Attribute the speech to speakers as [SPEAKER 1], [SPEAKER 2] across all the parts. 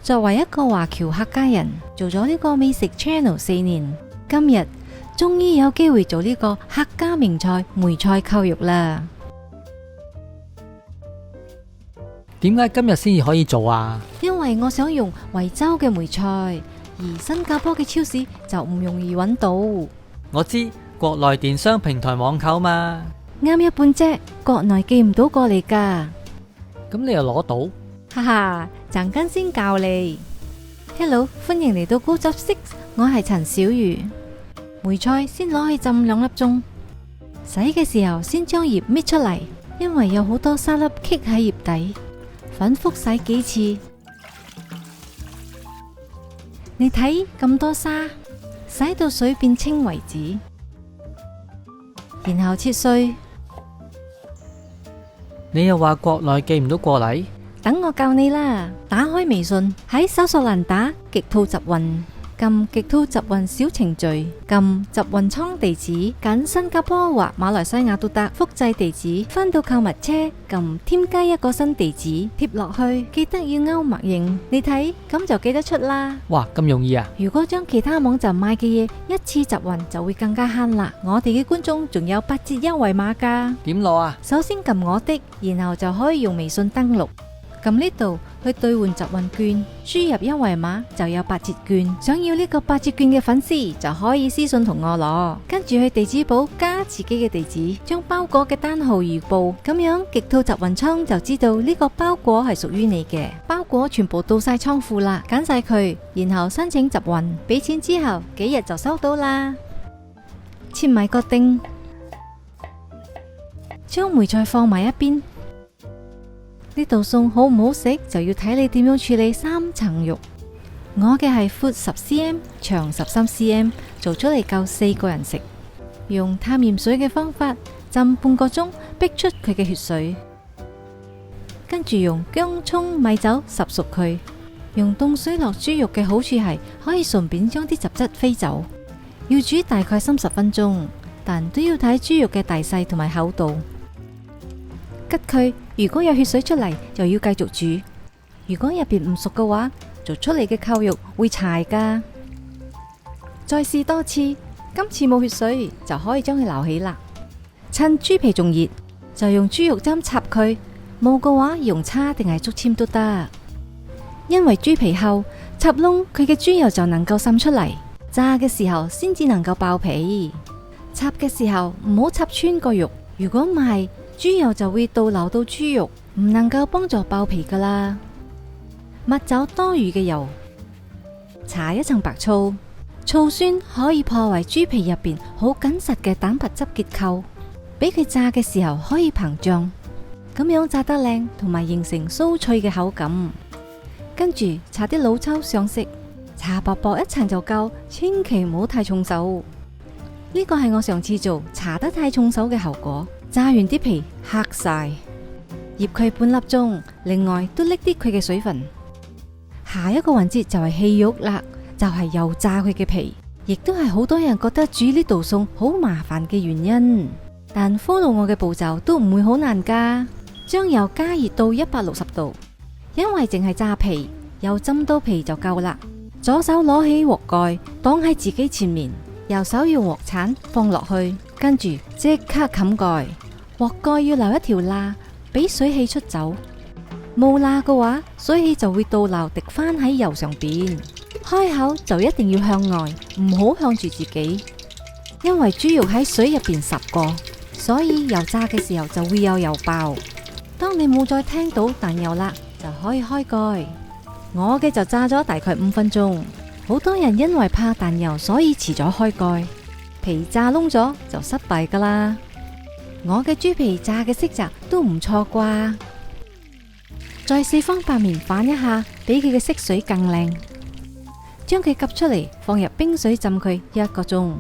[SPEAKER 1] 作為一個華僑客家人，做咗呢個美食 channel 4年，今日終於有機會做呢個客家名菜梅菜扣肉啦。
[SPEAKER 2] 點解今日先至可以做啊？
[SPEAKER 1] 因為我想用惠州嘅梅菜，而新加坡嘅超市就唔容易揾到。
[SPEAKER 2] 我知國內電商平台網購嘛，
[SPEAKER 1] 啱一半啫，國內寄唔到過嚟噶。
[SPEAKER 2] 咁你又攞到？
[SPEAKER 1] 哈哈，陣間先教你。Hello， 歡迎嚟到高執色，我係陳小瑜。梅菜先攞去浸2粒鐘，洗嘅時候先將葉搣出嚟，因為有好多沙粒棘喺葉底，反覆洗幾次。你睇咁多沙，洗到水變清為止，然後切碎。
[SPEAKER 2] 你又話國內寄唔到過嚟？
[SPEAKER 1] 等我教你啦！打開微信，喺搜索欄打極兔集運，撳極兔集運小程序，撳集運倉地址，揀新加坡或馬來西亞都得。複製地址，返到購物車，撳添加一個新地址，貼落去，記得要勾默認。你睇，咁就記得出啦。
[SPEAKER 2] 哇，咁容易啊！
[SPEAKER 1] 如果將其他網站買嘅嘢一次集運，就會更加慳啦。我哋嘅觀眾仲有8折優惠碼㗎。
[SPEAKER 2] 點攞啊？
[SPEAKER 1] 首先撳我的，然後就可以用微信登錄。撳呢度去兌換集運券，輸入優惠碼就有8折券。想要呢個8折券嘅粉絲就可以私信同我攞，跟住去地址簿加自己嘅地址，將包裹嘅單號預報，咁樣極兔集運倉就知道呢個包裹係屬於你嘅。包裹全部到晒倉庫啦，揀晒佢，然後申請集運，俾錢之後幾日就收到啦。切米角丁，將梅菜放埋一邊。呢道餸好唔好食就要睇你點樣處理3層肉。我嘅係闊10cm，長13cm，做出嚟夠4個人食。用淡鹽水嘅方法浸半個鐘，逼出佢嘅血水，跟住用薑蔥米酒烚熟佢。用凍水落豬肉嘅好處係可以順便將啲雜質飛走。要煮大概30分鐘，但都要睇豬肉嘅大細同埋厚度。吉佢，如果有血水出嚟，就要繼續煮。如果入邊唔熟嘅話，做出嚟嘅扣肉會柴噶。再試多次，今次冇血水就可以將佢撈起啦。趁豬皮仲熱，就用豬肉針插佢，冇嘅話用叉定係竹籤都得。因為豬皮厚，插窿佢嘅豬油就能夠滲出嚟。炸嘅時候先至能夠爆皮。插嘅時候唔好插穿個肉，如果唔係，豬油就會倒流到豬肉，唔能夠幫助爆皮噶啦。抹走多餘嘅油，搽一層白醋，醋酸可以破壞豬皮入邊好緊實嘅蛋白質結構，俾佢炸嘅時候可以膨脹，咁樣炸得靚，同埋形成酥脆嘅口感。跟住搽啲老抽上色，搽薄薄一層就夠，千祈唔好太重手。呢個係我上次做搽得太重手嘅後果。炸完啲皮黑晒，醃佢半粒鐘，另外都拎啲佢嘅水分。下一個環節就係氣肉啦，就係又炸佢嘅皮，亦都係好多人覺得煮呢道餸好麻煩嘅原因。但 follow 我嘅步驟都唔會好難噶。將油加熱到160度，因為淨係炸皮，油浸到皮就夠啦。左手攞起鑊蓋擋喺自己前面，右手用鑊鏟放落去，跟住即刻冚蓋。鑊蓋要留一條罅，俾水氣出走。冇罅嘅話，水氣就會倒流滴翻喺油上邊。開口就一定要向外，唔好向住自己，因為豬肉喺水入邊烚過，所以油炸嘅時候就會有油爆。當你冇再聽到彈油啦，就可以開蓋。我嘅就炸咗大概5分鐘。好多人因為怕彈油，所以遲咗開蓋，皮炸燶咗就失敗噶啦。我嘅豬皮炸嘅色澤都唔錯啩。再4方8面反一下，俾佢嘅色水更靚。將佢夾出嚟，放入冰水浸佢1個鐘，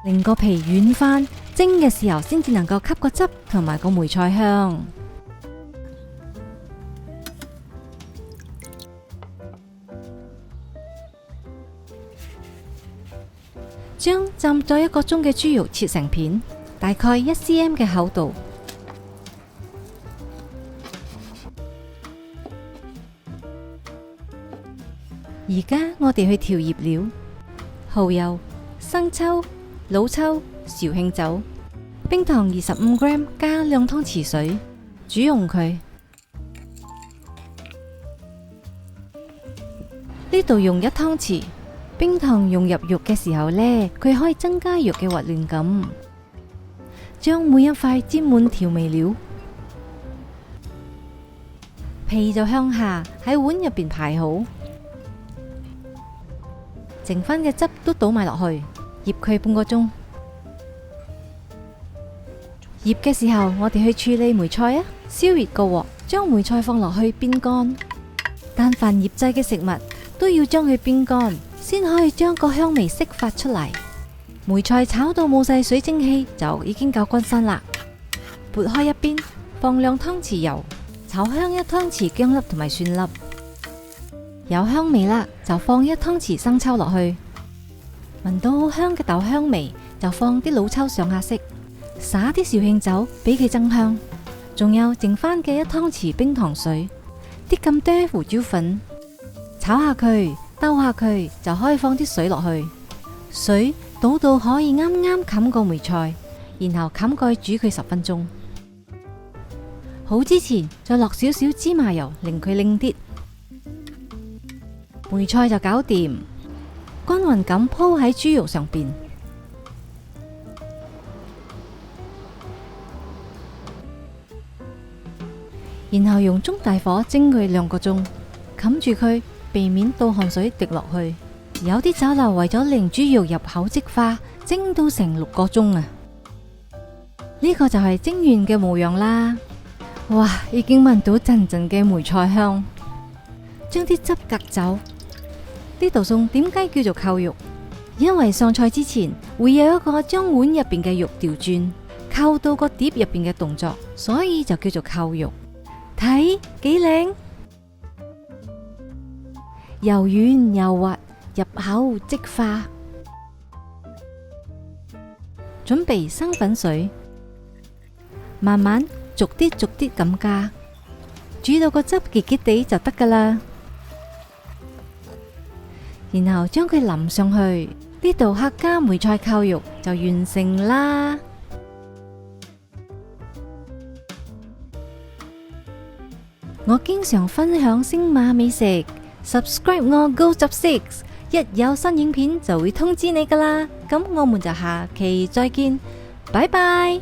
[SPEAKER 1] 令個皮軟翻。蒸嘅時候先至能夠吸個汁同埋個梅菜香。將浸咗1個鐘嘅豬肉切成片，大概1cm 嘅厚度。而家我哋去調醃料，蠔油、生抽、老抽、紹興酒、冰糖25g 加2湯匙水，煮溶佢。呢度用1湯匙，冰糖融入肉嘅時候呢，佢可以增加肉嘅滑嫩感。將每一塊沾滿調味料，皮就向下喺碗入邊排好，剩翻嘅汁都倒埋落去，醃佢半個鐘。醃嘅時候，我哋去處理梅菜啊，燒熱個鑊，將梅菜放落去煸乾。但凡醃製嘅食物都要將佢煸乾，先可以將個香味釋發出嚟。梅菜炒到冇晒水蒸氣就已經夠乾身啦。撥開一邊，放2湯匙油，炒香1湯匙薑粒同埋蒜粒。有香味啦，就放1湯匙生抽落去。聞到好香嘅豆香味，就放啲老抽上下色，灑啲紹興酒俾佢增香。仲有剩翻嘅1湯匙冰糖水，啲咁多胡椒粉，炒下佢，兜下佢，就可以放啲水落去。水倒到可以啱啱冚過梅菜，然後冚蓋煮佢10分鐘。好之前再落少少芝麻油，令佢靚啲。梅菜就搞掂，均勻咁鋪喺豬肉上邊，然後用中大火蒸佢2個鐘，冚住佢，避免倒汗水滴落去。有啲酒樓為咗令豬肉入口即化，蒸到成6個鐘啊！呢個就係蒸完嘅模樣啦。哇，已經聞到陣陣嘅梅菜香。將啲汁隔走。呢道餸點解叫做扣肉？因為上菜之前會有一個將碗入邊嘅肉調轉，扣到個碟入邊嘅動作，所以就叫做扣肉。睇幾靚，又軟又滑，入口即化。準備生粉水，慢慢逐啲咁加，煮到個汁結結地就得噶啦。然後將佢淋上去，呢道客家梅菜扣肉就完成啦。我經常分享星馬美食，subscribe 我 Go 10 6，一有新影片就會通知你噶啦。咁我們就下期再見，拜拜。